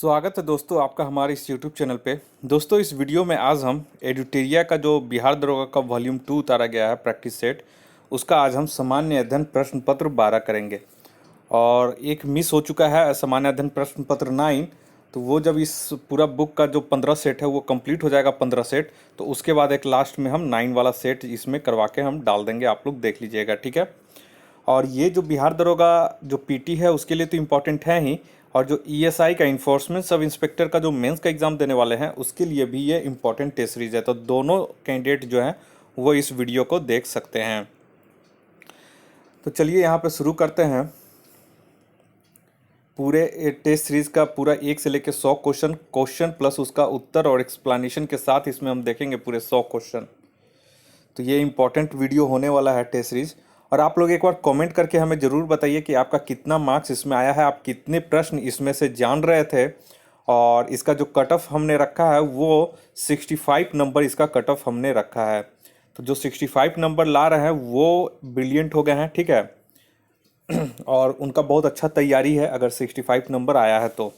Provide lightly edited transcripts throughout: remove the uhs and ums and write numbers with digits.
स्वागत है दोस्तों आपका हमारे इस YouTube चैनल पे। दोस्तों इस वीडियो में आज हम एडुटेरिया का जो बिहार दरोगा का वॉल्यूम 2 उतारा गया है प्रैक्टिस सेट, उसका आज हम सामान्य अध्ययन प्रश्न पत्र 12 करेंगे। और एक मिस हो चुका है सामान्य अध्ययन प्रश्न पत्र 9, तो वो जब इस पूरा बुक का जो 15 सेट है वो कंप्लीट हो जाएगा 15 सेट, तो उसके बाद एक लास्ट में हम 9 वाला सेट इसमें करवा के हम डाल देंगे, आप लोग देख लीजिएगा, ठीक है। और ये जो बिहार दरोगा जो पीटी है उसके लिए तो इम्पोर्टेंट है ही, और जो ईएसआई का इन्फोर्समेंट सब इंस्पेक्टर का जो मेंस का एग्ज़ाम देने वाले हैं उसके लिए भी ये इम्पोर्टेंट टेस्ट सीरीज है। तो दोनों कैंडिडेट जो हैं वो इस वीडियो को देख सकते हैं। तो चलिए यहाँ पे शुरू करते हैं। पूरे टेस्ट सीरीज का पूरा 1 से लेकर 100 क्वेश्चन प्लस उसका उत्तर और एक्सप्लेनेशन के साथ इसमें हम देखेंगे पूरे 100 क्वेश्चन। तो ये इम्पॉर्टेंट वीडियो होने वाला है टेस्ट सीरीज। और आप लोग एक बार कमेंट करके हमें ज़रूर बताइए कि आपका कितना मार्क्स इसमें आया है, आप कितने प्रश्न इसमें से जान रहे थे। और इसका जो कट ऑफ हमने रखा है वो 65 नंबर इसका कट ऑफ हमने रखा है। तो जो 65 नंबर ला रहे हैं वो ब्रिलियंट हो गए हैं, ठीक है। और उनका बहुत अच्छा तैयारी है अगर 65 नंबर आया है तो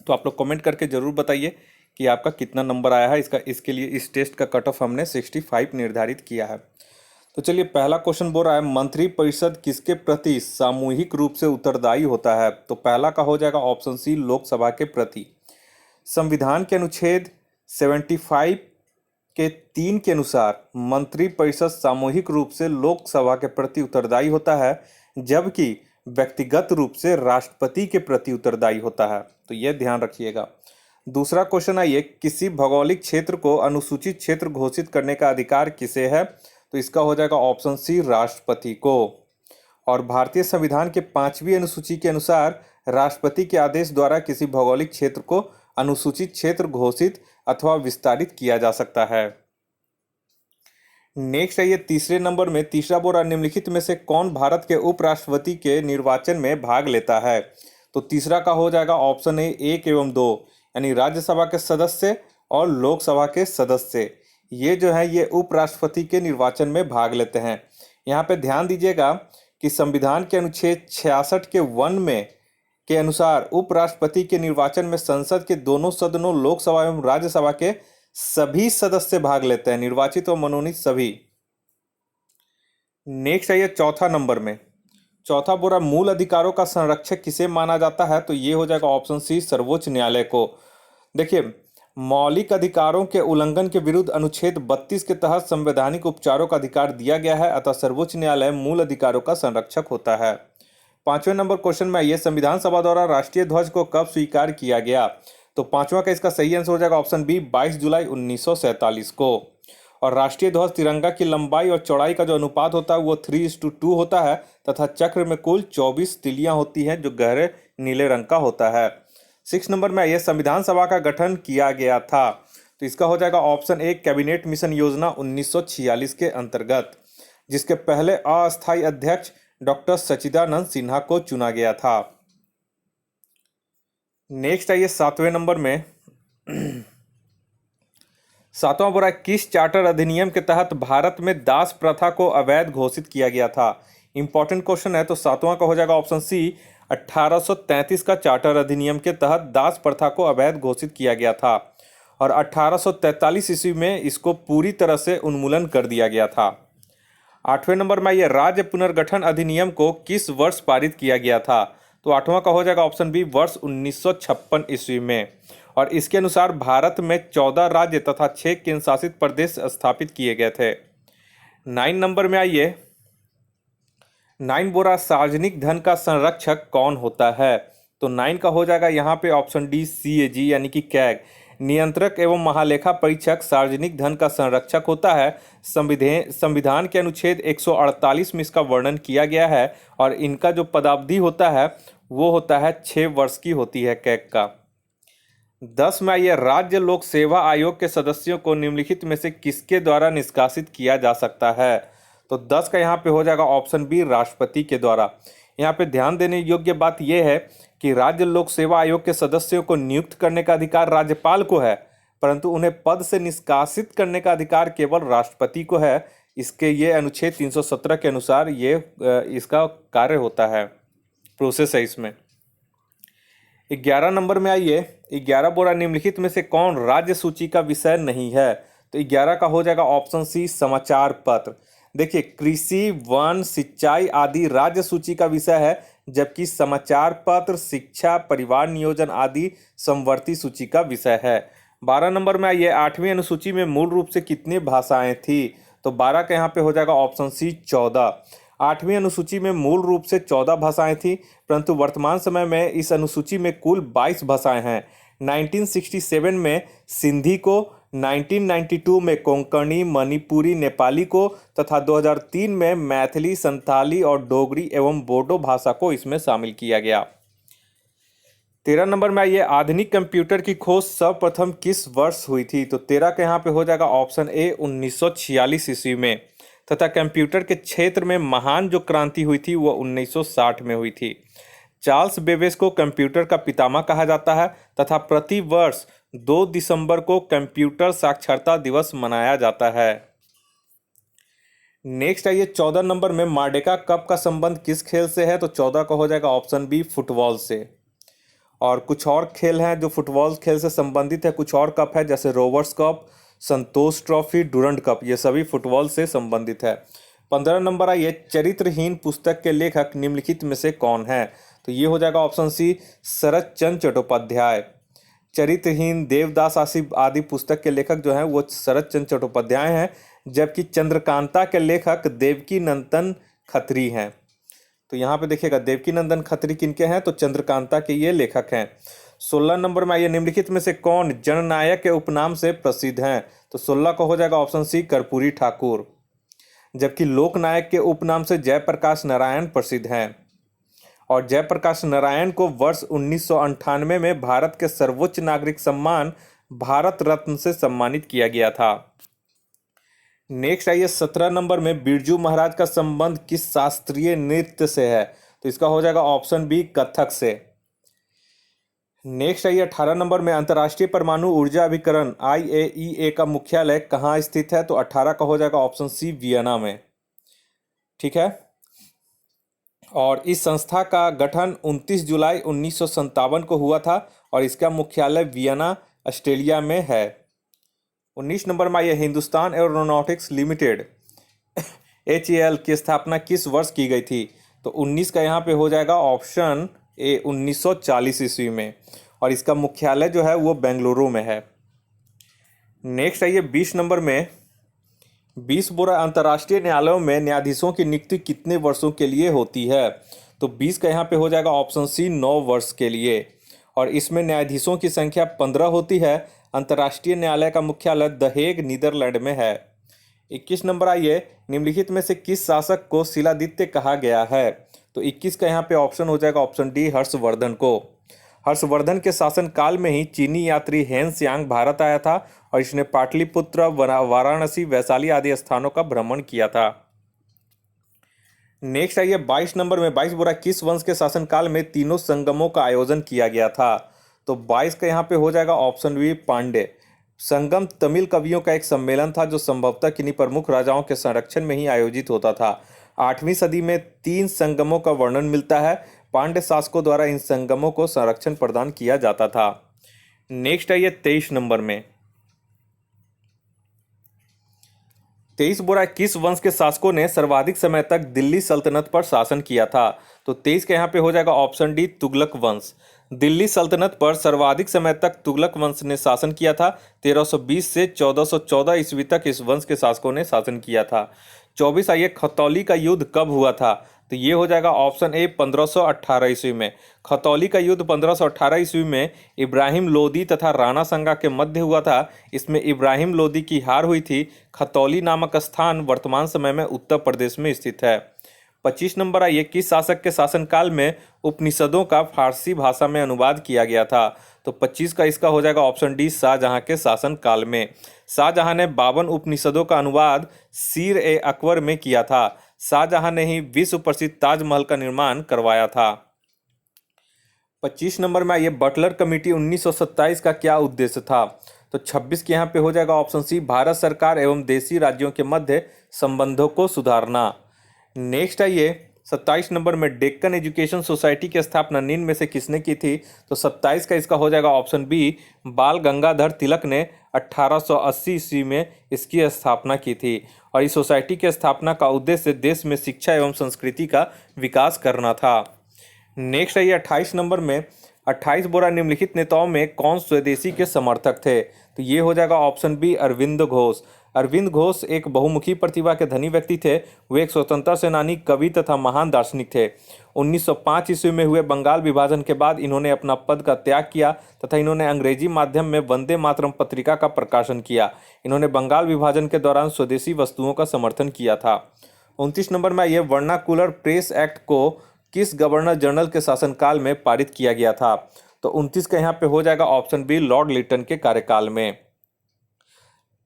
आप लोग कमेंट करके ज़रूर बताइए कि आपका कितना नंबर आया है। इसके लिए इस टेस्ट का कट ऑफ हमने 65 निर्धारित किया है। तो चलिए पहला क्वेश्चन बोल रहा है, मंत्रिपरिषद किसके प्रति सामूहिक रूप से उत्तरदायी होता है? तो पहला का हो जाएगा ऑप्शन सी, लोकसभा के प्रति। संविधान के अनुच्छेद 75 के 3 के अनुसार मंत्रिपरिषद सामूहिक रूप से लोकसभा के प्रति उत्तरदायी होता है, जबकि व्यक्तिगत रूप से राष्ट्रपति के प्रति उत्तरदायी होता है। तो यह ध्यान रखिएगा। दूसरा क्वेश्चन आइए, किसी भौगोलिक क्षेत्र को अनुसूचित क्षेत्र घोषित करने का अधिकार किसे है? तो इसका हो जाएगा ऑप्शन सी, राष्ट्रपति को। और भारतीय संविधान के 5वीं अनुसूची के अनुसार राष्ट्रपति के आदेश द्वारा किसी भौगोलिक क्षेत्र को अनुसूचित क्षेत्र घोषित अथवा विस्तारित किया जा सकता है। नेक्स्ट है ये तीसरे नंबर में, तीसरा बोल रहा, निम्नलिखित में से कौन भारत के उपराष्ट्रपति के निर्वाचन में भाग लेता है? तो तीसरा का हो जाएगा ऑप्शन ए, 1 एवं 2, यानी राज्यसभा के सदस्य और लोकसभा के सदस्य, ये जो है ये उपराष्ट्रपति के निर्वाचन में भाग लेते हैं। यहाँ पे ध्यान दीजिएगा कि संविधान के अनुच्छेद 66 के 1 में के अनुसार उपराष्ट्रपति के निर्वाचन में संसद के दोनों सदनों लोकसभा एवं राज्यसभा के सभी सदस्य भाग लेते हैं, निर्वाचित और मनोनीत सभी। नेक्स्ट है ये चौथा नंबर में, चौथा बोरा, मूल अधिकारों का संरक्षक किसे माना जाता है? तो ये हो जाएगा ऑप्शन सी, सर्वोच्च न्यायालय को। देखिए, मौलिक अधिकारों के उल्लंघन के विरुद्ध अनुच्छेद 32 के तहत संवैधानिक उपचारों का अधिकार दिया गया है, अतः सर्वोच्च न्यायालय मूल अधिकारों का संरक्षक होता है। 5वें नंबर क्वेश्चन में ये, संविधान सभा द्वारा राष्ट्रीय ध्वज को कब स्वीकार किया गया? तो 5वां का इसका सही आंसर हो जाएगा ऑप्शन बी, 22 जुलाई 1947 को। और राष्ट्रीय ध्वज तिरंगा की लंबाई और चौड़ाई का जो अनुपात होता है वो 3:2 होता है, तथा चक्र में कुल 24 तिलियां होती हैं जो गहरे नीले रंग का होता है। 6 नंबर में यह, संविधान सभा का गठन किया गया था? तो इसका हो जाएगा ऑप्शन ए, कैबिनेट मिशन योजना 1946 के अंतर्गत, जिसके पहले अस्थायी अध्यक्ष डॉक्टर सच्चिदानंद सिन्हा को चुना गया था। नेक्स्ट है ये 7वें नंबर में, 7वां बोला, किस चार्टर अधिनियम के तहत भारत में दास प्रथा को अवैध घोषित किया गया था? इंपॉर्टेंट क्वेश्चन है। तो 7वां का हो जाएगा ऑप्शन सी, 1833 का चार्टर अधिनियम के तहत दास प्रथा को अवैध घोषित किया गया था, और 1843 ईस्वी में इसको पूरी तरह से उन्मूलन कर दिया गया था। 8वें नंबर में ये, राज्य पुनर्गठन अधिनियम को किस वर्ष पारित किया गया था? तो 8वां का हो जाएगा ऑप्शन बी, वर्ष 1956 ईस्वी में। और इसके अनुसार भारत में 14 राज्य तथा 6 केंद्र शासित प्रदेश स्थापित किए गए थे। 9 नंबर में आइए, 9 बोरा, सार्वजनिक धन का संरक्षक कौन होता है? तो 9 का हो जाएगा यहाँ पे ऑप्शन डी, सीएजी यानी कि कैग, नियंत्रक एवं महालेखा परीक्षक सार्वजनिक धन का संरक्षक होता है। संविधान के अनुच्छेद 148 में इसका वर्णन किया गया है, और इनका जो पदावधि होता है वो होता है 6 वर्ष की होती है कैग का। 10 में आइए, राज्य लोक सेवा आयोग के सदस्यों को निम्नलिखित में से किसके द्वारा निष्कासित किया जा सकता है? तो 10 का यहाँ पे हो जाएगा ऑप्शन बी, राष्ट्रपति के द्वारा। यहाँ पे ध्यान देने योग्य बात यह है कि राज्य लोक सेवा आयोग के सदस्यों को नियुक्त करने का अधिकार राज्यपाल को है, परंतु उन्हें पद से निष्कासित करने का अधिकार केवल राष्ट्रपति को है। इसके ये अनुच्छेद 317 के अनुसार ये इसका कार्य होता है, प्रोसेस है इसमें। 11 नंबर में आइए, 11 बोरा निम्नलिखित में से कौन राज्य सूची का विषय नहीं है? तो 11 का हो जाएगा ऑप्शन सी समाचार पत्र। देखिए, कृषि, वन, सिंचाई आदि राज्य सूची का विषय है, जबकि समाचार पत्र, शिक्षा, परिवार नियोजन आदि समवर्ती सूची का विषय है। 12 नंबर में आइए, 8वीं अनुसूची में मूल रूप से कितनी भाषाएं थी? तो 12 का यहाँ पे हो जाएगा ऑप्शन सी 14। 8वीं अनुसूची में मूल रूप से 14 भाषाएं थी, परंतु वर्तमान समय में इस अनुसूची में कुल 22 भाषाएं हैं। 1967 में सिंधी को, 1992 में कोंकणी, मणिपुरी, नेपाली को तथा 2003 में मैथिली, संथाली और डोगरी एवं बोडो भाषा को इसमें शामिल किया गया। 13 नंबर में आइए, आधुनिक कंप्यूटर की खोज सर्वप्रथम किस वर्ष हुई थी? तो 13 के यहाँ पे हो जाएगा ऑप्शन ए 1946 ईस्वी में, तथा कंप्यूटर के क्षेत्र में महान जो क्रांति हुई थी वह 1960 में हुई थी। चार्ल्स बेबेज को कंप्यूटर का पितामह कहा जाता है तथा प्रति वर्ष 2 दिसंबर को कंप्यूटर साक्षरता दिवस मनाया जाता है। नेक्स्ट आइए, 14 नंबर में मार्डेका कप का संबंध किस खेल से है? तो 14 का हो जाएगा ऑप्शन बी फुटबॉल से। और कुछ और खेल हैं जो फुटबॉल खेल से संबंधित है, कुछ और कप है जैसे रोवर्स कप, संतोष ट्रॉफी, डुरंड कप, ये सभी फुटबॉल से संबंधित है। 15 नंबर आइए, चरित्रहीन पुस्तक के लेखक निम्नलिखित में से कौन है? तो ये हो जाएगा ऑप्शन सी शरत चंद्र चट्टोपाध्याय। चरित्रहीन, देवदास आदि पुस्तक के लेखक जो हैं वो शरत चंद्र चट्टोपाध्याय हैं, जबकि चंद्रकांता के लेखक देवकी नंदन खत्री हैं। तो यहाँ पे देखिएगा देवकी नंदन खत्री किनके हैं? तो चंद्रकांता के ये लेखक हैं। 16 नंबर में आइए, निम्नलिखित में से कौन जननायक के उपनाम से प्रसिद्ध हैं? तो 16 का हो जाएगा ऑप्शन सी कर्पूरी ठाकुर, जबकि लोकनायक के उपनाम से जयप्रकाश नारायण प्रसिद्ध हैं। और जयप्रकाश नारायण को वर्ष 1998 में भारत के सर्वोच्च नागरिक सम्मान भारत रत्न से सम्मानित किया गया था। नेक्स्ट आइए, 17 नंबर में बिरजू महाराज का संबंध किस शास्त्रीय नृत्य से है? तो इसका हो जाएगा ऑप्शन बी कथक से। नेक्स्ट आइए, 18 नंबर में अंतर्राष्ट्रीय परमाणु ऊर्जा अभिकरण IAEA का मुख्यालय कहाँ स्थित है? तो 18 का हो जाएगा ऑप्शन सी वियना में। ठीक है, और इस संस्था का गठन 29 जुलाई 1957 को हुआ था और इसका मुख्यालय वियना ऑस्ट्रेलिया में है। 19 नंबर में आइए, हिंदुस्तान एरोनॉटिक्स लिमिटेड HAL की स्थापना किस वर्ष की गई थी? तो 19 का यहाँ पे हो जाएगा ऑप्शन ए 1940 ईस्वी में, और इसका मुख्यालय जो है वो बेंगलुरु में है। नेक्स्ट आइए, 20 नंबर में, 20 बोरा अंतर्राष्ट्रीय न्यायालयों में न्यायाधीशों की नियुक्ति कितने वर्षों के लिए होती है? तो 20 का यहाँ पे हो जाएगा ऑप्शन सी 9 वर्ष के लिए, और इसमें न्यायाधीशों की संख्या 15 होती है। अंतर्राष्ट्रीय न्यायालय का मुख्यालय द हेग नीदरलैंड में है। 21 नंबर आइए, निम्नलिखित में से किस शासक को शिलादित्य कहा गया है? तो 21 का यहाँ पे ऑप्शन हो जाएगा ऑप्शन डी हर्षवर्धन को। हर्षवर्धन के शासन काल में ही चीनी यात्री हेन सियांग भारत आया था और इसने पाटलिपुत्र, वाराणसी, वैशाली आदि स्थानों का भ्रमण किया था। नेक्स्ट आइए, 22 नंबर में, 22 बोरा किस वंश के शासनकाल में तीनों संगमों का आयोजन किया गया था? तो 22 का यहाँ पे हो जाएगा ऑप्शन बी पांडे। संगम तमिल कवियों का एक सम्मेलन था जो संभवतः किन्हीं प्रमुख राजाओं के संरक्षण में ही आयोजित होता था। 8वीं सदी में 3 संगमों का वर्णन मिलता है। पांड्य शासकों द्वारा इन संगमों को संरक्षण प्रदान किया जाता था। नेक्स्ट आइए, 23 नंबर में, 23 बोरा किस वंश के शासकों ने सर्वाधिक समय तक दिल्ली सल्तनत पर शासन किया था? तो 23 के यहाँ पे हो जाएगा ऑप्शन डी तुगलक वंश। दिल्ली सल्तनत पर सर्वाधिक समय तक तुगलक वंश ने शासन किया था। 1320 से 1414 ईस्वी तक इस वंश के शासकों ने शासन किया था। 24 आइए, खतौली का युद्ध कब हुआ था? तो ये हो जाएगा ऑप्शन ए 1518 ईस्वी में। खतौली का युद्ध 1518 ईस्वी में इब्राहिम लोदी तथा राणा संगा के मध्य हुआ था। इसमें इब्राहिम लोदी की हार हुई थी। खतौली नामक स्थान वर्तमान समय में उत्तर प्रदेश में स्थित है। 25 नंबर आइए, किस शासक के शासनकाल में उपनिषदों का फारसी भाषा में अनुवाद किया गया था? तो 25 का इसका हो जाएगा ऑप्शन डी शाहजहां के शासनकाल में। शाहजहां ने 52 उपनिषदों का अनुवाद सीर ए अकबर में किया था। शाहजहां ने ही विश्व प्रसिद्ध ताजमहल का निर्माण करवाया था। 25 नंबर में आइए, बटलर कमेटी 1927 का क्या उद्देश्य था? तो 26 के यहाँ पे हो जाएगा ऑप्शन सी भारत सरकार एवं देशी राज्यों के मध्य संबंधों को सुधारना। नेक्स्ट आइए, 27 नंबर में डेक्कन एजुकेशन सोसाइटी की स्थापना निम्न में से किसने की थी? तो 27 का इसका हो जाएगा ऑप्शन बी, बाल गंगाधर तिलक ने 1880 ईस्वी में इसकी स्थापना की थी। और इस सोसाइटी की स्थापना का उद्देश्य देश में शिक्षा एवं संस्कृति का विकास करना था। नेक्स्ट है ये 28 नंबर में, 28 बोरा निम्नलिखित नेताओं में कौन स्वदेशी के समर्थक थे? तो ये हो जाएगा ऑप्शन बी, अरविंद घोष। अरविंद घोष एक बहुमुखी प्रतिभा के धनी व्यक्ति थे। वे एक स्वतंत्रता सेनानी, कवि तथा महान दार्शनिक थे। 1905 ईस्वी में हुए बंगाल विभाजन के बाद इन्होंने अपना पद का त्याग किया तथा इन्होंने अंग्रेजी माध्यम में वंदे मातरम पत्रिका का प्रकाशन किया। इन्होंने बंगाल विभाजन के दौरान स्वदेशी वस्तुओं का समर्थन किया था। 29 नंबर में ये वर्नाकुलर प्रेस एक्ट को किस गवर्नर जनरल के शासनकाल में पारित किया गया था? तो 29 का यहाँ पे हो जाएगा ऑप्शन बी, लॉर्ड लिटन के कार्यकाल में।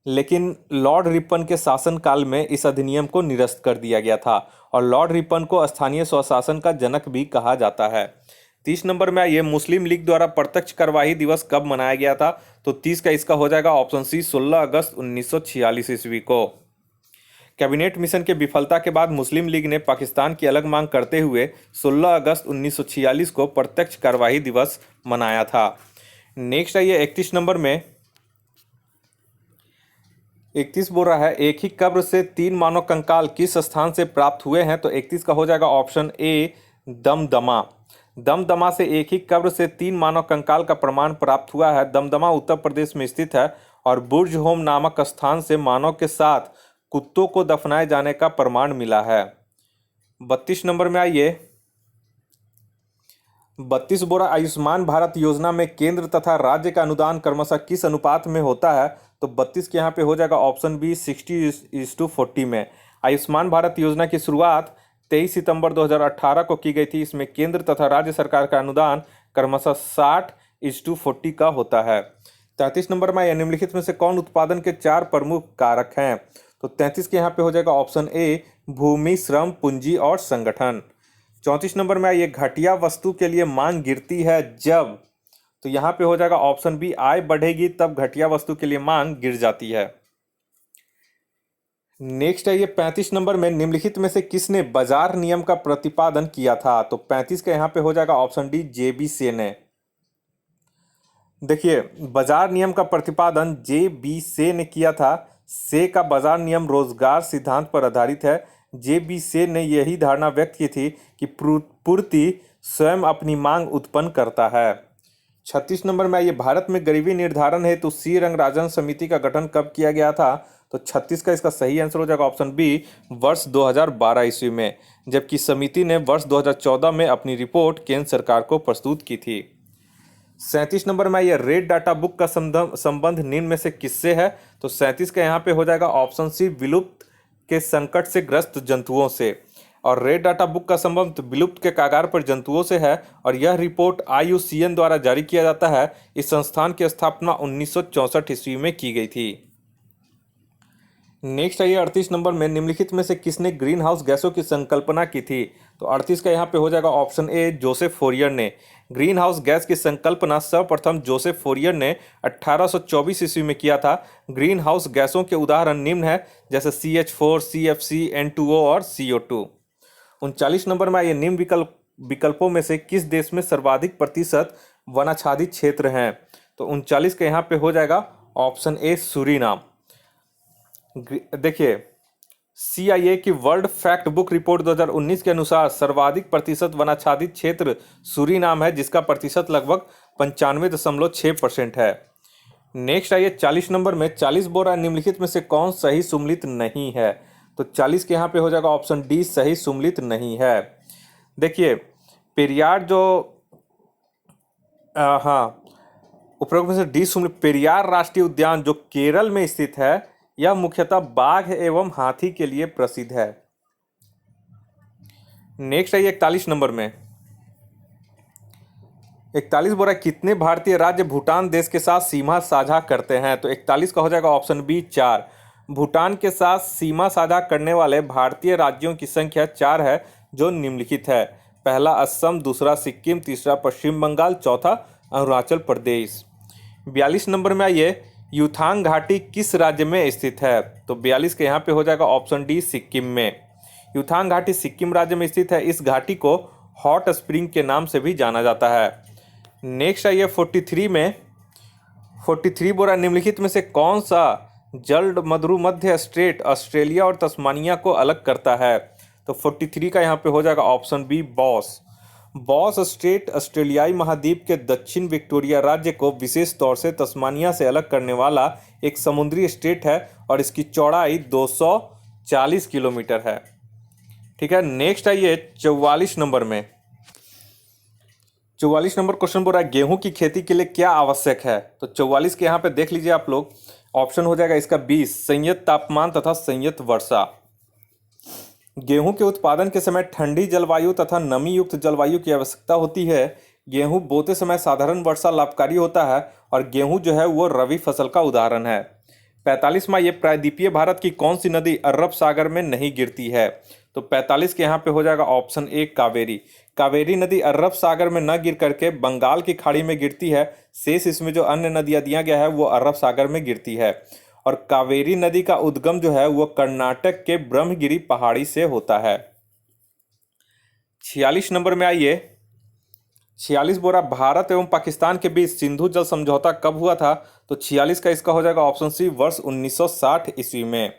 लेकिन लॉर्ड रिपन के शासनकाल में इस अधिनियम को निरस्त कर दिया गया था और लॉर्ड रिपन को स्थानीय स्वशासन का जनक भी कहा जाता है। 30 नंबर में ये मुस्लिम लीग द्वारा प्रत्यक्ष कार्यवाही दिवस कब मनाया गया था? तो 30 का इसका हो जाएगा ऑप्शन सी, 16 अगस्त 1946 ईस्वी को। कैबिनेट मिशन के विफलता के बाद मुस्लिम लीग ने पाकिस्तान की अलग मांग करते हुए 16 अगस्त 1946 को प्रत्यक्ष कार्यवाही दिवस मनाया था। नेक्स्ट है ये 31 नंबर में, 31 बोल रहा है एक ही कब्र से 3 मानव कंकाल किस स्थान से प्राप्त हुए हैं? तो 31 का हो जाएगा ऑप्शन ए, दमदमा। दमदमा से एक ही कब्र से 3 मानव कंकाल का प्रमाण प्राप्त हुआ है। दमदमा उत्तर प्रदेश में स्थित है और बुर्ज होम नामक स्थान से मानव के साथ कुत्तों को दफनाए जाने का प्रमाण मिला है। 32 नंबर में आइए, 32 बोरा आयुष्मान भारत योजना में केंद्र तथा राज्य का अनुदान क्रमशः किस अनुपात में होता है? तो 32 के यहाँ पे हो जाएगा ऑप्शन बी, 60:40 में। आयुष्मान भारत योजना की शुरुआत 23 सितंबर 2018 को की गई थी। इसमें केंद्र तथा राज्य सरकार का अनुदान क्रमशः 60:40 का होता है। 33 नंबर में निम्नलिखित में से कौन उत्पादन के 4 प्रमुख कारक हैं? तो 33 के यहाँ पे हो जाएगा ऑप्शन ए, भूमि, श्रम, पूंजी और संगठन। 34 नंबर में ये घटिया वस्तु के लिए मांग गिरती है जब? तो यहाँ पे हो जाएगा ऑप्शन बी, आय बढ़ेगी तब घटिया वस्तु के लिए मांग गिर जाती है। नेक्स्ट है ये 35 नंबर में, निम्नलिखित में से किसने बाजार नियम का प्रतिपादन किया था? तो 35 का यहाँ पे हो जाएगा ऑप्शन डी, जेबी से ने। देखिए, बाजार नियम का प्रतिपादन जेबी से ने किया था। से का बाजार नियम रोजगार सिद्धांत पर आधारित है। जेबी से ने यही धारणा व्यक्त की थी कि पूर्ति स्वयं अपनी मांग उत्पन्न करता है। 36 नंबर में ये भारत में गरीबी निर्धारण हेतु सी रंगराजन समिति का गठन कब किया गया था? तो 36 का इसका सही आंसर हो जाएगा ऑप्शन बी, वर्ष 2012 ईस्वी में, जबकि समिति ने वर्ष 2014 में अपनी रिपोर्ट केंद्र सरकार को प्रस्तुत की थी। 37 नंबर में ये रेड डाटा बुक का संबंध निम्न में से किससे है? तो 37 का यहाँ पे हो जाएगा ऑप्शन सी, विलुप्त के संकट से ग्रस्त जंतुओं से। और रेड डाटा बुक का संबंध विलुप्त के कागार पर जंतुओं से है और यह रिपोर्ट IUCN द्वारा जारी किया जाता है। इस संस्थान की स्थापना 1964 ईस्वी में की गई थी। नेक्स्ट है ये 38 नंबर में, निम्नलिखित में से किसने ग्रीन हाउस गैसों की संकल्पना की थी? तो 38 का यहाँ पे हो जाएगा ऑप्शन ए, जोसेफ फोरियर ने। ग्रीन हाउस गैस की संकल्पना सर्वप्रथम जोसेफ फोरियर ने 1824 ईस्वी में किया था। ग्रीन हाउस गैसों के उदाहरण निम्न है, जैसे CH4, CFC, N2O और CO2। 39 नंबर में ये निम्न विकल्पों में से किस देश में सर्वाधिक प्रतिशत वनाच्छादित क्षेत्र हैं? तो 39 के यहाँ पे हो जाएगा ऑप्शन ए, सूरीनाम। देखिए, CIA की वर्ल्ड फैक्ट बुक रिपोर्ट 2019 के अनुसार सर्वाधिक प्रतिशत वनाच्छादित क्षेत्र सूरीनाम है, जिसका प्रतिशत लगभग 95.6% है। नेक्स्ट आइए 40 नंबर में, 40 बोल रहा है निम्नलिखित में से कौन सही सुमेलित नहीं है? तो 40 के यहाँ पे हो जाएगा ऑप्शन डी, सही सुमेलित नहीं है। देखिए, पेरियार जो उपरोक्त में से डी सुमेलित, पेरियार राष्ट्रीय उद्यान जो केरल में स्थित है, यह मुख्यतः बाघ एवं हाथी के लिए प्रसिद्ध है। नेक्स्ट है 41 नंबर में, 41 बोल रहा है कितने भारतीय राज्य भूटान देश के साथ सीमा साझा करते हैं? तो 41 का हो जाएगा ऑप्शन बी, 4। भूटान के साथ सीमा साझा करने वाले भारतीय राज्यों की संख्या 4 है, जो निम्नलिखित है। पहला असम, दूसरा सिक्किम, तीसरा पश्चिम बंगाल, चौथा अरुणाचल प्रदेश। 42 नंबर में आइए, यूथांग घाटी किस राज्य में स्थित है? तो 42 के यहाँ पे हो जाएगा ऑप्शन डी, सिक्किम में। युथांग घाटी सिक्किम राज्य में स्थित है। इस घाटी को हॉट स्प्रिंग के नाम से भी जाना जाता है। नेक्स्ट आइए 43 में। 43 बोरा निम्नलिखित में से कौन सा जल मध्य स्ट्रेट ऑस्ट्रेलिया और तस्मानिया को अलग करता है? तो 43 का यहाँ पे हो जाएगा option B Bass. Bass Strait ऑस्ट्रेलियाई महाद्वीप के दक्षिण विक्टोरिया राज्य को विशेष तौर से तस्मानिया से अलग करने वाला एक समुद्री स्टेट है और इसकी चौड़ाई 240 किलोमीटर है। ठीक है, नेक्स्ट आइए 44 नंबर में। 44 नंबर क्वेश्चन बोल रहा है गेहूं की खेती के लिए क्या आवश्यक है? तो 44 के यहाँ पे देख लीजिए आप लोग, ऑप्शन हो जाएगा इसका 20 संयत तापमान तथा संयत वर्षा। गेहूं के उत्पादन के समय ठंडी जलवायु तथा नमी युक्त जलवायु की आवश्यकता होती है। गेहूं बोते समय साधारण वर्षा लाभकारी होता है और गेहूं जो है वो रबी फसल का उदाहरण है। 45वां, ये प्रायद्वीपीय भारत की कौन सी नदी अरब सागर में नहीं गिरती है? तो 45 के यहाँ पे हो जाएगा ऑप्शन ए कावेरी। कावेरी नदी अरब सागर में न गिर करके बंगाल की खाड़ी में गिरती है। शेष इसमें जो अन्य नदियां दिया गया है वो अरब सागर में गिरती है। और कावेरी नदी का उद्गम जो है वो कर्नाटक के ब्रह्मगिरी पहाड़ी से होता है। 46 नंबर में आइए। 46 बोरा भारत एवं पाकिस्तान के बीच सिंधु जल समझौता कब हुआ था? तो 46 का इसका हो जाएगा ऑप्शन सी वर्ष 1960 ईस्वी में।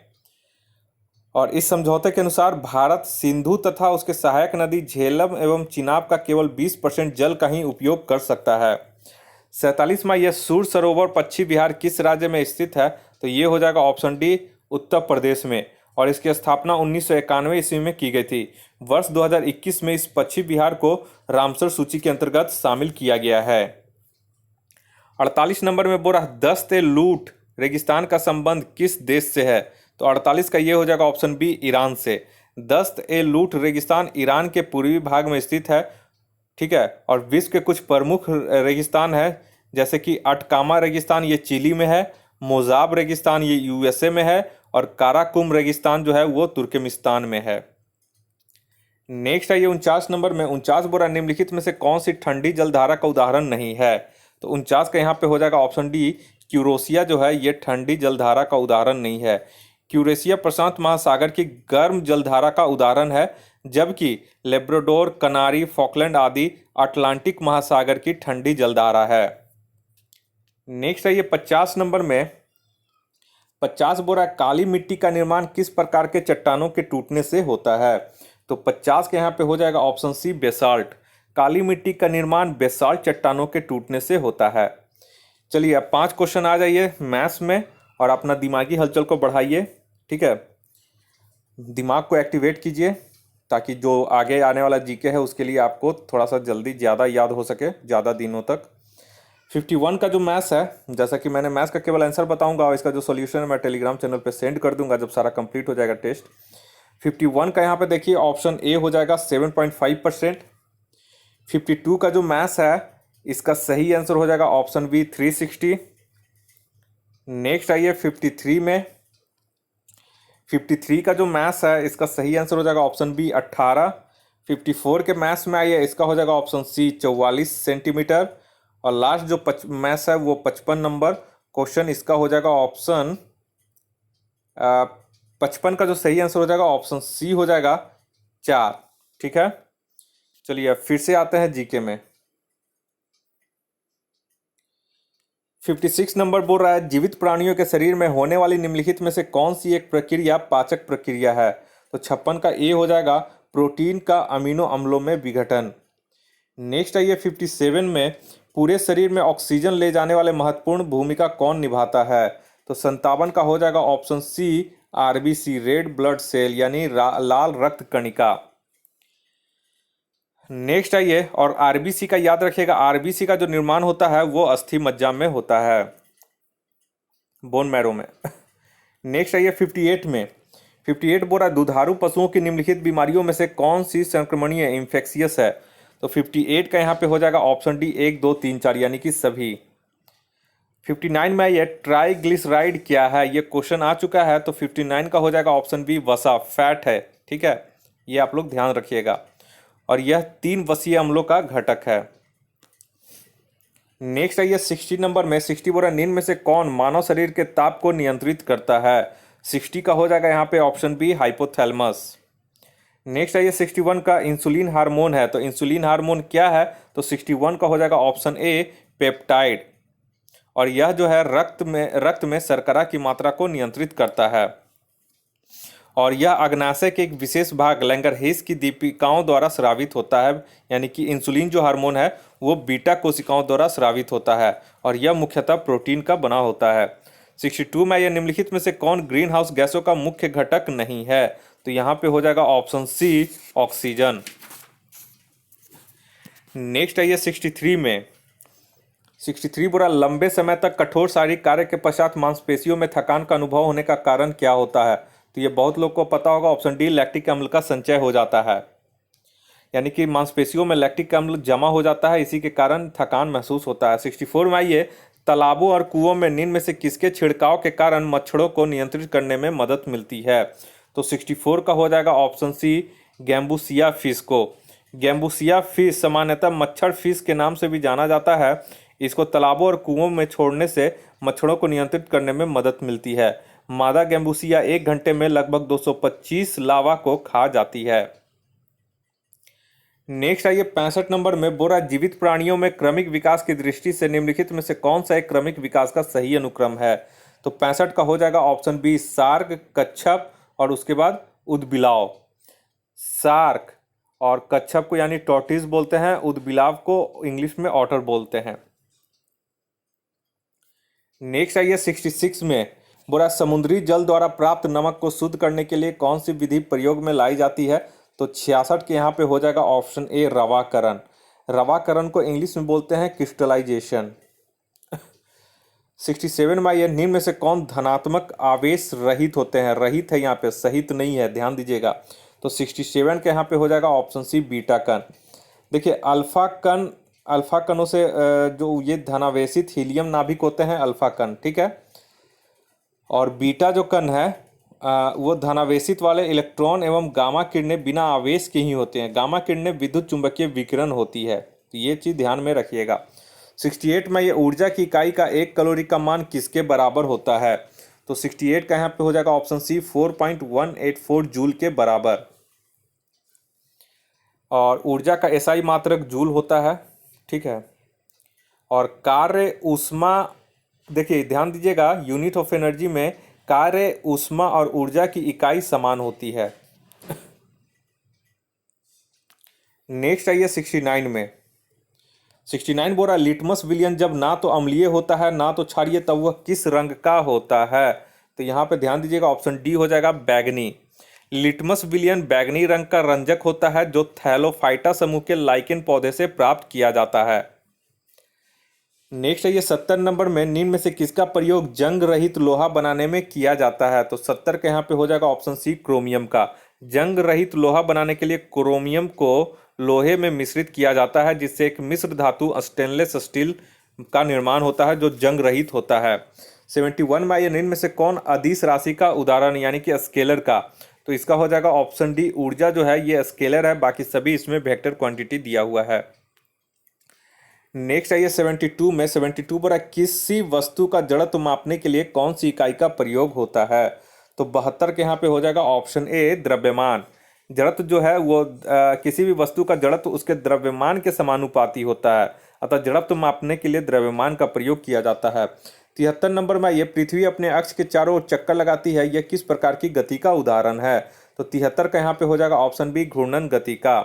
और इस समझौते के अनुसार भारत सिंधु तथा उसके सहायक नदी झेलम एवं चिनाब का केवल 20% जल का ही उपयोग कर सकता है। 47वां, यह सूर सरोवर पश्चिम बिहार किस राज्य में स्थित है? तो ये हो जाएगा ऑप्शन डी उत्तर प्रदेश में। और इसकी स्थापना 1991 ईस्वी में की गई थी। वर्ष 2021 में इस पश्चिम बिहार को रामसर सूची के अंतर्गत शामिल किया गया है। 48 नंबर में बोल रहा दस्त ए लूट रेगिस्तान का संबंध किस देश से है? तो 48 का ये हो जाएगा ऑप्शन बी ईरान से। दस्त ए लूट रेगिस्तान ईरान के पूर्वी भाग में स्थित है। ठीक है, और विश्व के कुछ प्रमुख रेगिस्तान है जैसे कि अटकामा रेगिस्तान ये चिली में है, मोजाब रेगिस्तान ये यूएसए में है और काराकुम रेगिस्तान जो है वो तुर्कमेनिस्तान में है। नेक्स्ट है ये 49 नंबर में। 49 बोरा निम्नलिखित में से कौन सी ठंडी जलधारा का उदाहरण नहीं है? तो 49 का यहाँ पे हो जाएगा ऑप्शन डी क्यूरेशिया जो है ये ठंडी जलधारा का उदाहरण नहीं है। क्यूरेशिया प्रशांत महासागर की गर्म जलधारा का उदाहरण है, जबकि लेब्राडोर, कनारी, फॉकलैंड आदि अटलांटिक महासागर की ठंडी जलधारा है। नेक्स्ट है ये 50 नंबर में। 50 बोरा काली मिट्टी का निर्माण किस प्रकार के चट्टानों के टूटने से होता है? तो 50 के यहाँ पे हो जाएगा ऑप्शन सी बेसाल्ट। काली मिट्टी का निर्माण बेसाल्ट चट्टानों के टूटने से होता है। चलिए अब 5 क्वेश्चन आ जाइए मैथ्स में और अपना दिमागी हलचल को बढ़ाइए। ठीक है, दिमाग को एक्टिवेट कीजिए ताकि जो आगे आने वाला जीके है उसके लिए आपको थोड़ा सा जल्दी ज़्यादा याद हो सके ज़्यादा दिनों तक। 51 का जो मैथ्स है, जैसा कि मैंने मैथ्स का केवल आंसर बताऊंगा और इसका जो सॉल्यूशन है मैं टेलीग्राम चैनल पे सेंड कर दूंगा जब सारा कंप्लीट हो जाएगा टेस्ट। 51 का यहाँ पे देखिए ऑप्शन ए हो जाएगा 7.5%। 52 का जो मैथ्स है इसका सही आंसर हो जाएगा ऑप्शन बी 360। नेक्स्ट आइए 53 में। 53 का जो मैथ्स है इसका सही आंसर हो जाएगा ऑप्शन बी 18। 54 के मैथ्स में आइए, इसका हो जाएगा ऑप्शन सी 44 सेंटीमीटर। और लास्ट जो मैथ्स है वो 55 नंबर क्वेश्चन, इसका हो जाएगा ऑप्शन 55 का जो सही आंसर हो जाएगा ऑप्शन सी हो जाएगा 4। ठीक है, चलिए अब फिर से आते हैं जीके में। 56 नंबर बोल रहा है जीवित प्राणियों के शरीर में होने वाली निम्नलिखित में से कौन सी एक प्रक्रिया पाचक प्रक्रिया है? तो 56 का ए हो जाएगा प्रोटीन का अमीनो अम्लों में विघटन। नेक्स्ट है ये 57 में पूरे शरीर में ऑक्सीजन ले जाने वाले महत्वपूर्ण भूमिका कौन निभाता है? तो 57 का हो जाएगा option C RBC red blood cell यानी लाल रक्त कणिका। नेक्स्ट आइए, और आरबीसी का याद रखिएगा, आरबीसी का जो निर्माण होता है वो अस्थि मज्जा में होता है, बोन मैरो में। नेक्स्ट आइए 58 में। 58 बोल रहा है दुधारू पशुओं की निम्नलिखित बीमारियों में से कौन सी संक्रमणीय इंफेक्शियस है? तो 58 का यहाँ पे हो जाएगा ऑप्शन डी 1 2 3 4 यानी कि सभी। 59 में ये ट्राइग्लिसराइड क्या है, ये क्वेश्चन आ चुका है। तो 59 का हो जाएगा ऑप्शन बी वसा, फैट है। ठीक है, ये आप लोग ध्यान रखिएगा, और यह 3 वसीय अम्लों का घटक है। नेक्स्ट है ये 60 नंबर में। 60 बोरा निम्न में से कौन मानव शरीर के ताप को नियंत्रित करता है? 60 का हो जाएगा यहाँ पे ऑप्शन बी हाइपोथैलेमस। नेक्स्ट है ये 61 का इंसुलिन हार्मोन है, तो इंसुलिन हार्मोन क्या है? तो 61 का हो जाएगा ऑप्शन ए पेप्टाइड, और यह जो है रक्त में शर्करा की मात्रा को नियंत्रित करता है, और यह अग्नाशय के एक विशेष भाग लैंगरहेस की दीपिकाओं द्वारा स्रावित होता है। यानी कि इंसुलिन जो हार्मोन है वो बीटा कोशिकाओं द्वारा स्रावित होता है, और यह मुख्यतः प्रोटीन का बना होता है। 62 में यह निम्नलिखित में से कौन ग्रीन हाउस गैसों का मुख्य घटक नहीं है? तो यहाँ पे हो जाएगा ऑप्शन सी ऑक्सीजन। नेक्स्ट है ये 63 में 63 बुरा लंबे समय तक कठोर शारीरिक कार्य के पश्चात मांसपेशियों में थकान का अनुभव होने का कारण क्या होता है? तो ये बहुत लोग को पता होगा, ऑप्शन डी लैक्टिक अम्ल का संचय हो जाता है। यानी कि मांसपेशियों में लैक्टिक अम्ल जमा हो जाता है, इसी के कारण थकान महसूस होता है। 64 में आइए, तालाबों और कुओं में निम्न में से किसके छिड़काव के कारण मच्छरों को नियंत्रित करने में मदद मिलती है? तो 64 का हो जाएगा ऑप्शन सी गैम्बूसिया फिश को। गैम्बूसिया फिश सामान्यतः मच्छर फिश के नाम से भी जाना जाता है। इसको तालाबों और कुओं में छोड़ने से मच्छरों को नियंत्रित करने में मदद मिलती है। मादा गैम्बूसिया 1 घंटे में लगभग 225 लावा को खा जाती है। नेक्स्ट आइए 65 नंबर में, बोरा जीवित प्राणियों में क्रमिक विकास की दृष्टि से निम्नलिखित में से कौन सा एक क्रमिक विकास का सही अनुक्रम है? तो 65 का हो जाएगा ऑप्शन बी सार्क, कच्छप और उसके बाद उदबिलाव। सार्क और कच्छप को यानी टॉर्टिस बोलते हैं, उदबिलाव को इंग्लिश में ऑटर बोलते हैं। नेक्स्ट आइए 66 में, बोरा समुद्री जल द्वारा प्राप्त नमक को शुद्ध करने के लिए कौन सी विधि प्रयोग में लाई जाती है? तो 66 के यहाँ पे हो जाएगा ऑप्शन ए रवाकरण। रवाकरण को इंग्लिश में बोलते हैं क्रिस्टलाइजेशन। 67 में ये निम्न में से कौन धनात्मक आवेश रहित होते हैं? रहित है यहाँ पे, सहित नहीं है, ध्यान दीजिएगा। तो 67 के यहाँ पे हो जाएगा ऑप्शन सी बीटा कण। देखिए अल्फा कणों से जो ये धनावेशित हीलियम नाभिक होते हैं अल्फा कण, ठीक है, और बीटा जो कण है वो धनावेशित वाले इलेक्ट्रॉन एवं गामा किरणें बिना आवेश के ही होते हैं। गामा किरणें विद्युत चुंबकीय विकिरण होती है, तो ये चीज़ ध्यान में रखिएगा। 68 में ये ऊर्जा की इकाई का 1 कैलोरी का मान किसके बराबर होता है? तो 68 का यहाँ पे हो जाएगा ऑप्शन सी 4.184 जूल के बराबर, और ऊर्जा का एसआई मात्रक जूल होता है, ठीक है। और कार्य ऊष्मा, देखिए ध्यान दीजिएगा, यूनिट ऑफ एनर्जी में कार्य ऊष्मा और ऊर्जा की इकाई समान होती है। नेक्स्ट आइए 69 में 69 बोरा लिटमस विलयन जब ना तो अम्लीय होता है ना तो क्षारीय, तब वह किस रंग का होता है? तो यहाँ पे ध्यान दीजिएगा, ऑप्शन डी हो जाएगा बैगनी। लिटमस विलयन बैगनी रंग का रंजक होता है जो थैलोफाइटा समूह के लाइकेन पौधे से प्राप्त किया जाता है। नेक्स्ट है ये 70 नंबर में, निम्न में से किसका प्रयोग जंग रहित लोहा बनाने में किया जाता है? तो 70 के यहाँ पे हो जाएगा ऑप्शन सी क्रोमियम का। जंग रहित लोहा बनाने के लिए क्रोमियम को लोहे में मिश्रित किया जाता है, जिससे एक मिश्र धातु स्टेनलेस स्टील का निर्माण होता है जो जंग रहित होता है। 71 में ये निम्न में से कौन अदिश राशि का उदाहरण यानी कि स्केलर का? तो इसका हो जाएगा ऑप्शन डी ऊर्जा जो है ये स्केलर है, बाकी सभी इसमें वेक्टर क्वांटिटी दिया हुआ है। नेक्स्ट आइए 72 में 72 पर किसी वस्तु का जड़त्व मापने के लिए कौन सी इकाई का प्रयोग होता है? तो 72 के यहाँ पे हो जाएगा ऑप्शन ए द्रव्यमान। जड़त्व जो है वो किसी भी वस्तु का जड़त्व उसके द्रव्यमान के समानुपाती होता है, अतः जड़त्व मापने के लिए द्रव्यमान का प्रयोग किया जाता है। 73 नंबर में ये पृथ्वी अपने अक्ष के चारों ओर चक्कर लगाती है, यह किस प्रकार की गति का उदाहरण है? तो 73 का यहाँ पे हो जाएगा ऑप्शन बी घूर्णन गति का।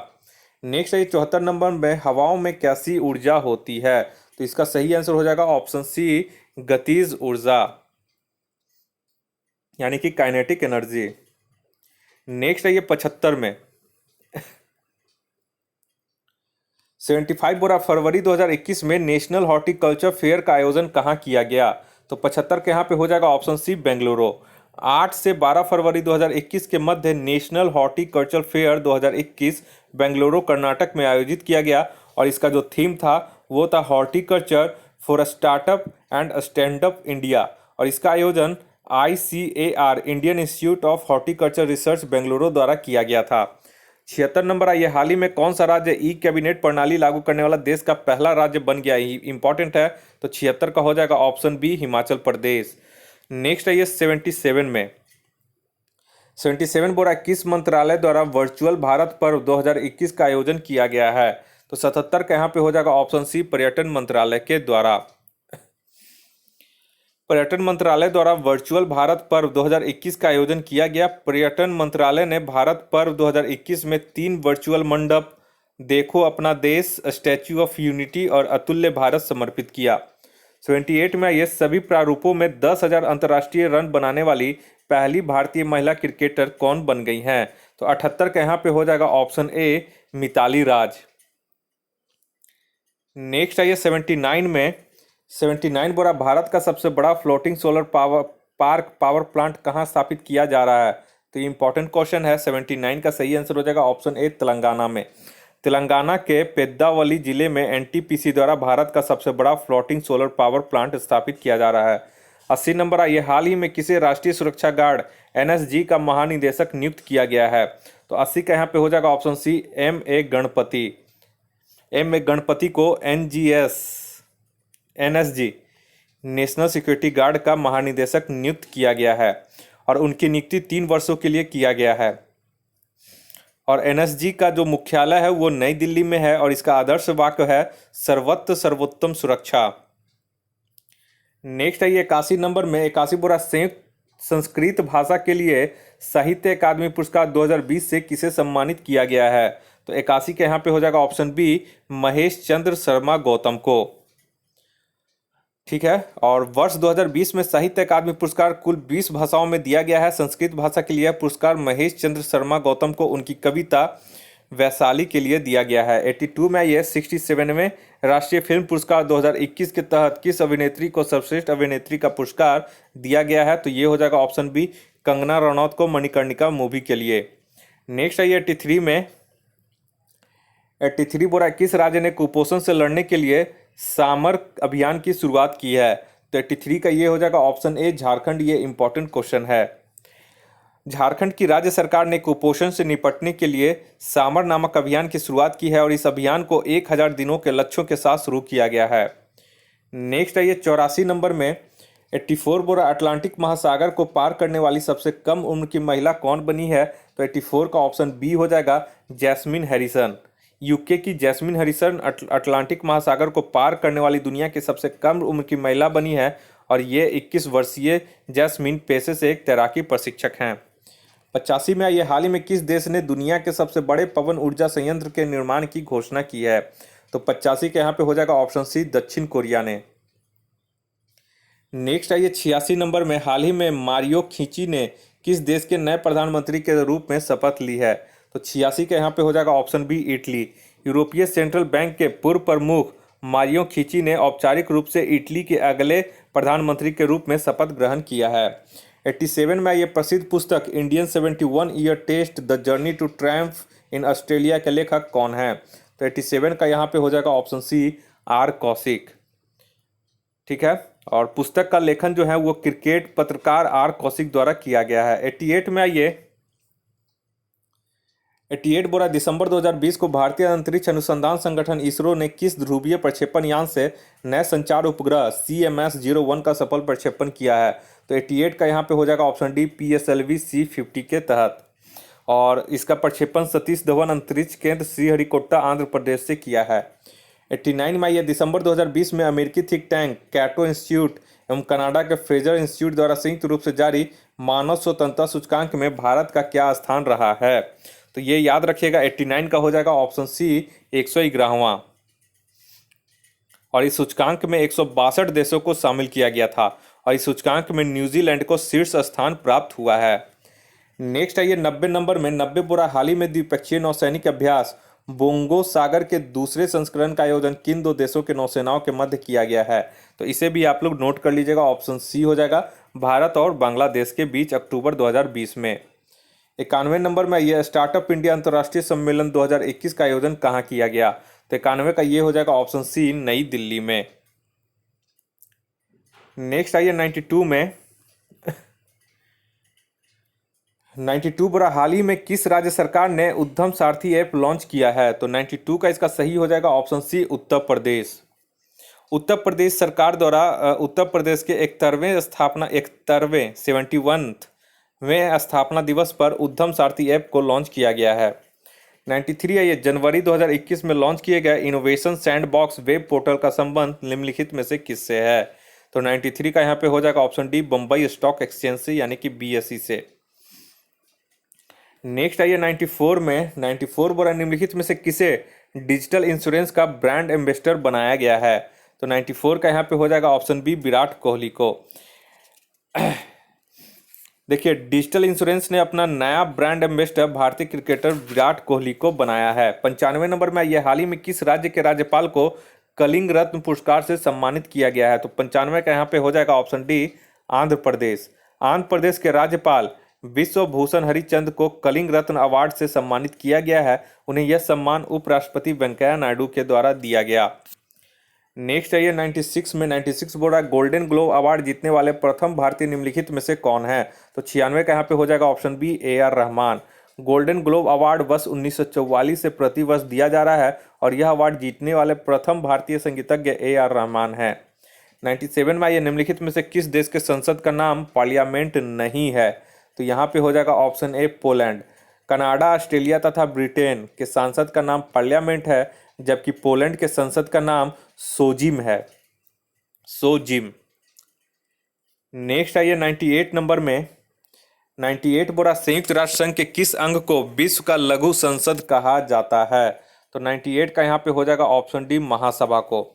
नेक्स्ट है 74 नंबर में हवाओं में कैसी ऊर्जा होती है? तो इसका सही आंसर हो जाएगा ऑप्शन सी गतिज ऊर्जा, यानी कि काइनेटिक एनर्जी। नेक्स्ट है ये 75 में 75 बोरा फरवरी 2021 में नेशनल हॉर्टिकल्चर फेयर का आयोजन कहाँ किया गया? तो 75 के यहाँ पे हो जाएगा ऑप्शन सी बेंगलुरु। 8 से 12 फरवरी 2021 के मध्य national horticulture fair 2021 Bengaluru Karnataka में आयोजित किया गया, और इसका जो थीम था वो था horticulture for startup and stand up India, और इसका आयोजन ICAR Indian institute of horticulture research Bengaluru द्वारा किया गया था। 76 नंबर आइए, हाल ही में कौन सा राज्य ई कैबिनेट प्रणाली लागू करने वाला देश का पहला राज्य बन गया? इंपॉर्टेंट है, तो 76 का हो जाएगा option B Himachal Pradesh. Next आइए 77 में 77 बोल रहा है किस मंत्रालय द्वारा वर्चुअल भारत पर्व 2021 का आयोजन किया गया है? तो 77 का यहाँ पे हो जाएगा ऑप्शन सी, पर्यटन मंत्रालय के द्वारा। पर्यटन मंत्रालय द्वारा वर्चुअल भारत पर्व 2021 का आयोजन किया गया। पर्यटन मंत्रालय ने भारत पर्व 2021 में 3 वर्चुअल मंडप, देखो अपना देश, स्टैच्यू ऑफ यूनिटी और अतुल्य भारत समर्पित किया। 78 में ये सभी प्रारूपों में 10,000 अंतर्राष्ट्रीय रन बनाने वाली पहली भारतीय महिला क्रिकेटर कौन बन गई हैं? तो 78 का यहाँ पे हो जाएगा option A, Mithali Raj. Next आइए 79 में। 79 बोला भारत का सबसे बड़ा फ्लोटिंग सोलर पावर प्लांट कहाँ स्थापित किया जा रहा है? तो ये इंपॉर्टेंट क्वेश्चन है। 79 का सही आंसर हो जाएगा ऑप्शन ए, तेलंगाना में। तेलंगाना के पेद्दावली जिले में एनटीपीसी द्वारा भारत का सबसे बड़ा फ्लोटिंग सोलर पावर प्लांट स्थापित किया जा रहा है। 80 नंबर आइए, हाल ही में किसे राष्ट्रीय सुरक्षा गार्ड एनएसजी का महानिदेशक नियुक्त किया गया है? तो 80 का यहाँ पे हो जाएगा option C, M A Ganapathi. M A Ganapathi को एनएसजी नेशनल सिक्योरिटी गार्ड का महानिदेशक नियुक्त किया गया है और उनकी नियुक्ति 3 वर्षों के लिए किया गया है। और एनएसजी का जो मुख्यालय है वो नई दिल्ली में है और इसका आदर्श वाक्य है सर्वत्र सर्वोत्तम सुरक्षा। नेक्स्ट है ये 81 नंबर में। 81 बोरा संयुक्त संस्कृत भाषा के लिए साहित्य अकादमी पुरस्कार 2020 से किसे सम्मानित किया गया है? तो 81 के यहाँ पे हो जाएगा ऑप्शन बी, महेश चंद्र शर्मा गौतम को। ठीक है। और वर्ष 2020 में साहित्य अकादमी पुरस्कार कुल 20 भाषाओं में दिया गया है। संस्कृत भाषा के लिए पुरस्कार महेश चंद्र शर्मा गौतम को उनकी कविता वैशाली के लिए दिया गया है। 82 में ये 67 में राष्ट्रीय फिल्म पुरस्कार 2021 के तहत किस अभिनेत्री को सर्वश्रेष्ठ अभिनेत्री का पुरस्कार दिया गया है? तो ये हो जाएगा ऑप्शन बी, कंगना रनौत को मणिकर्णिका मूवी के लिए। नेक्स्ट है 83 में। 83 बोरा किस राज्य ने कुपोषण से लड़ने के लिए सामर अभियान की शुरुआत की है? तो 83 का ये हो जाएगा ऑप्शन ए, झारखंड। ये इंपॉर्टेंट क्वेश्चन है। झारखंड की राज्य सरकार ने कुपोषण से निपटने के लिए सामर नामक अभियान की शुरुआत की है और इस अभियान को 1000 दिनों के लक्ष्यों के साथ शुरू किया गया है। नेक्स्ट है ये 84 नंबर में। 84 बोरा अटलांटिक महासागर को पार करने वाली सबसे कम उम्र की महिला कौन बनी है? तो 84 का ऑप्शन बी हो जाएगा, जैस्मिन हैरिसन। यूके की जैस्मिन हैरिसन अटलांटिक महासागर को पार करने वाली दुनिया की सबसे कम उम्र की महिला बनी है और ये 21 वर्षीय जैस्मिन पेशे से एक तैराकी प्रशिक्षक हैं। 85 में ये हाल ही में किस देश ने दुनिया के सबसे बड़े पवन ऊर्जा संयंत्र के निर्माण की घोषणा की है? तो 85 के यहाँ पे हो जाएगा ऑप्शन सी, दक्षिण कोरिया ने। नेक्स्ट आइए 86 नंबर में। हाल ही में मारियो खींची ने किस देश के नए प्रधानमंत्री के रूप में शपथ ली है? तो 86 के यहाँ पे हो जाएगा ऑप्शन बी, इटली। यूरोपीय सेंट्रल बैंक के पूर्व प्रमुख मारियो खींची ने औपचारिक रूप से इटली के अगले प्रधानमंत्री के रूप में शपथ ग्रहण किया है। 87 में ये प्रसिद्ध पुस्तक Indian 71 year test the journey to triumph in Australia के लेखक कौन है? तो 87 का यहाँ पे हो जाएगा ऑप्शन सी, आर कौशिक। ठीक है। और पुस्तक का लेखन जो है वो क्रिकेट पत्रकार आर कौशिक द्वारा किया गया है। 88 में आइए। 88 बोरा दिसंबर 2020 को भारतीय अंतरिक्ष अनुसंधान संगठन इसरो ने किस ध्रुवीय प्रक्षेपण यान से नए संचार उपग्रह CMS-01 का सफल प्रक्षेपण किया है? तो 88 का यहाँ पे हो जाएगा ऑप्शन डी, PSLV C50 के तहत। और इसका प्रक्षेपण सतीश धवन अंतरिक्ष केंद्र श्रीहरिकोटा आंध्र प्रदेश से किया है। 89 में यह दिसंबर 2020 में अमेरिकी थिंक टैंक कैटो इंस्टीट्यूट एवं कनाडा के फ्रेजर इंस्टीट्यूट द्वारा संयुक्त रूप से जारी मानव स्वतंत्रता सूचकांक में भारत का क्या स्थान रहा है? तो ये याद रखिएगा, 89 का हो जाएगा ऑप्शन सी, 111वां। और इस सूचकांक में 162 देशों को शामिल किया गया था और इस सूचकांक में न्यूजीलैंड को शीर्ष स्थान प्राप्त हुआ है। नेक्स्ट है ये 90 नंबर में। 90 बोरा हाल ही में द्विपक्षीय नौसैनिक अभ्यास बोंगो सागर के दूसरे संस्करण का आयोजन किन 2 देशों के नौसेनाओं के मध्य किया गया है? तो इसे भी आप लोग नोट कर लीजिएगा, ऑप्शन सी हो जाएगा, भारत और बांग्लादेश के बीच अक्टूबर 2020 में। 91 नंबर में यह स्टार्टअप इंडिया अंतर्राष्ट्रीय सम्मेलन 2021 का आयोजन कहाँ किया गया? तो 91 का ये हो जाएगा ऑप्शन सी, नई दिल्ली में। नेक्स्ट आइए 92 में। 92 बोरा हाल ही में किस राज्य सरकार ने उद्यम सारथी ऐप लॉन्च किया है? तो 92 का इसका सही हो जाएगा ऑप्शन सी, उत्तर प्रदेश। उत्तर प्रदेश सरकार द्वारा उत्तर प्रदेश के 71वें 71वें वें स्थापना दिवस पर उद्यम सारथी ऐप को लॉन्च किया गया है। 93 है, ये जनवरी 2021 में लॉन्च किए गए इनोवेशन सैंडबॉक्स वेब पोर्टल का संबंध निम्नलिखित में से किससे है? तो 93 का यहाँ पे हो जाएगा option D, Bombay stock exchange से, यानी कि बीएसई से। नेक्स्ट आइए 94 में। 94 बोला निम्नलिखित में से किसे डिजिटल इंश्योरेंस का ब्रांड एम्बेसडर बनाया गया है? तो 94 का यहाँ पे हो जाएगा ऑप्शन बी, विराट कोहली को। देखिए, डिजिटल इंश्योरेंस ने अपना नया ब्रांड एम्बेसडर भारतीय क्रिकेटर विराट कोहली को बनाया है। 95 नंबर में ये हाल ही में किस राज्य के राज्यपाल को कलिंग रत्न पुरस्कार से सम्मानित किया गया है? तो 95 का यहाँ पे हो जाएगा ऑप्शन डी, आंध्र प्रदेश। आंध्र प्रदेश के राज्यपाल विश्व भूषण हरिचंद को कलिंग रत्न अवार्ड से सम्मानित किया गया है। उन्हें यह सम्मान उपराष्ट्रपति वेंकैया नायडू के द्वारा दिया गया। नेक्स्ट है ये 96 में। 96 बोल रहा है गोल्डन ग्लोब अवार्ड जीतने वाले प्रथम भारतीय निम्नलिखित में से कौन है? तो 96 का यहाँ पे हो जाएगा option B, AR Rahman. Golden globe award वर्ष 1944 से प्रतिवर्ष दिया जा रहा है और यह अवार्ड जीतने वाले प्रथम भारतीय संगीतज्ञ AR रहमान है। 97 में ये निम्नलिखित में से किस देश के संसद का नाम पार्लियामेंट नहीं है? तो यहाँ पे हो जाएगा ऑप्शन ए, पोलैंड। कनाडा, ऑस्ट्रेलिया तथा ब्रिटेन के सांसद का नाम पार्लियामेंट है, जबकि पोलैंड के संसद का नाम सोजिम है, सोजिम। नेक्स्ट आइए 98 नंबर में। 98 बोरा संयुक्त राष्ट्र संघ के किस अंग को विश्व का लघु संसद कहा जाता है? तो 98 का यहाँ पे हो जाएगा ऑप्शन डी, महासभा को।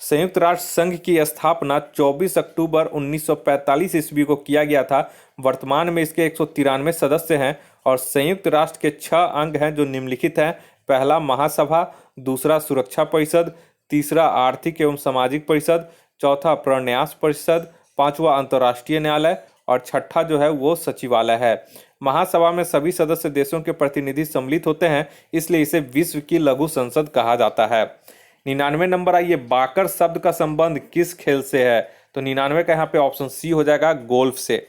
संयुक्त राष्ट्र संघ की स्थापना 24 अक्टूबर 1945 ईस्वी को किया गया था। वर्तमान में इसके 193 सदस्य हैं और संयुक्त राष्ट्र के 6 अंग हैं जो निम्नलिखित हैं। पहला महासभा, दूसरा सुरक्षा परिषद, तीसरा आर्थिक एवं सामाजिक परिषद, चौथा प्रन्यास परिषद, पांचवा अंतर्राष्ट्रीय न्यायालय और छठा जो है वो सचिवालय है। महासभा में सभी सदस्य देशों के प्रतिनिधि सम्मिलित होते हैं, इसलिए इसे विश्व की लघु संसद कहा जाता है। 99 नंबर आइए, बाकर शब्द का संबंध किस खेल से है? तो 99 का यहाँ पे ऑप्शन सी हो जाएगा, गोल्फ से।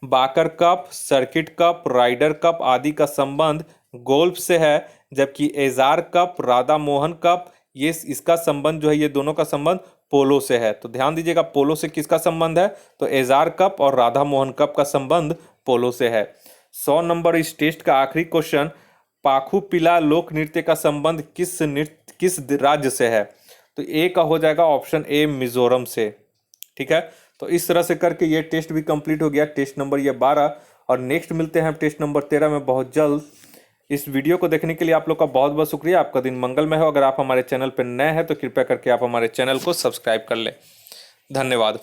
बाकर cup, circuit cup, Ryder cup आदि का संबंध गोल्फ से है, जबकि Ezra cup, Radha Mohan cup, ये इसका संबंध जो है ये दोनों का संबंध पोलो से है। तो ध्यान दीजिएगा, पोलो से किसका संबंध है? तो एजार कप और राधा मोहन कप का संबंध पोलो से है। 100 नंबर इस टेस्ट का आखिरी क्वेश्चन, पाखुपिला लोक नृत्य का संबंध किस राज्य से है? तो ए का हो जाएगा ऑप्शन ए, मिजोरम से। ठीक है, तो इस तरह से करके ये टेस्ट भी कंप्लीट हो गया, टेस्ट नंबर ये 12। और नेक्स्ट मिलते हैं टेस्ट नंबर 13 में बहुत जल्द। इस वीडियो को देखने के लिए आप लोग का बहुत बहुत शुक्रिया। आपका दिन मंगलमय हो। अगर आप हमारे चैनल पर नए हैं तो कृपया करके आप हमारे चैनल को सब्सक्राइब कर लें। धन्यवाद।